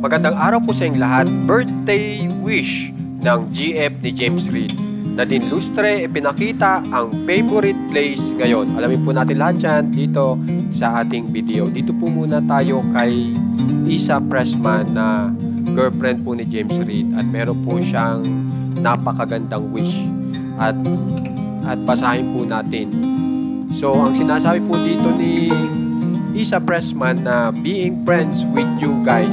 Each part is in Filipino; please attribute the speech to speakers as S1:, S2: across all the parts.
S1: Magandang araw po sa inyong lahat. Birthday wish ng GF ni James Reid. Nadine Lustre ipinakita ang favorite place ngayon. Alamin po natin lahat yan dito sa ating video. Dito po muna tayo kay Isa Pressman na girlfriend po ni James Reid. At meron po siyang napakagandang wish. At basahin po natin. So, ang sinasabi po dito ni Isa Pressman na being friends with you guys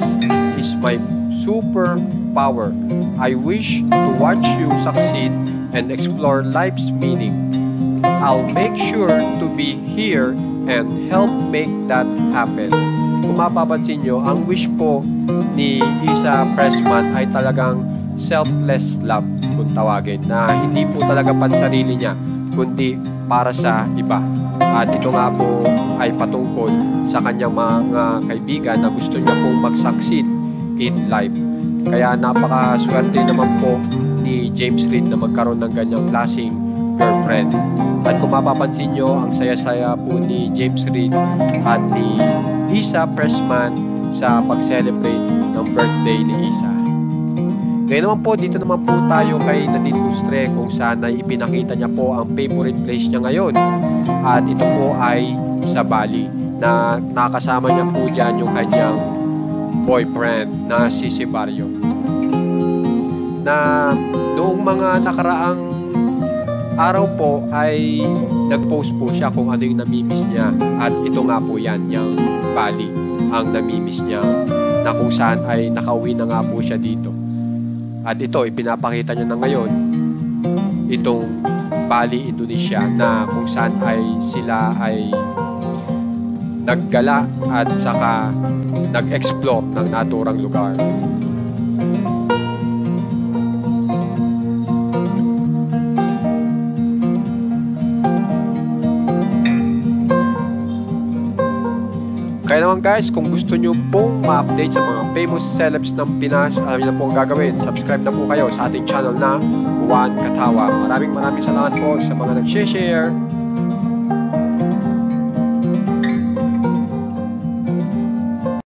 S1: is my super power. I wish to watch you succeed and explore life's meaning. I'll make sure to be here and help make that happen. Kung mapapansin nyo, ang wish po ni Isa Pressman ay talagang selfless love kung tawagin, na hindi po talaga pansarili niya kundi para sa iba. At ito nga po ay patungkol sa kanyang mga kaibigan na gusto niya pong mag-succeed in life. Kaya napakaswerte naman po ni James Reid na magkaroon ng ganyang klaseng girlfriend. At kung mapapansin nyo, ang saya-saya po ni James Reid at ni Isa Pressman sa pag-celebrate ng birthday ni Isa. Ngayon naman po, dito naman po tayo kay Nadine Lustre kung saan ay ipinakita niya po ang favorite place niya ngayon. At ito po ay sa Bali, na nakasama niya po dyan yung kanyang boyfriend na si Barrio. Na noong mga nakaraang araw po ay nag-post po siya kung ano yung namimiss niya. At ito nga po yan, yung Bali, ang namimiss niya, na kung saan ay nakauwi na nga po siya dito. At ito, ipinapakita niya na ngayon itong Bali, Indonesia, na kung saan ay sila ay naggala at saka nag-explore ng naturang lugar. Kaya naman guys, kung gusto nyo pong ma-update sa mga famous celebs ng Pinas, alam nyo na po ang gagawin. Subscribe na po kayo sa ating channel na Juan Katawa. Maraming salamat po sa mga nag-share.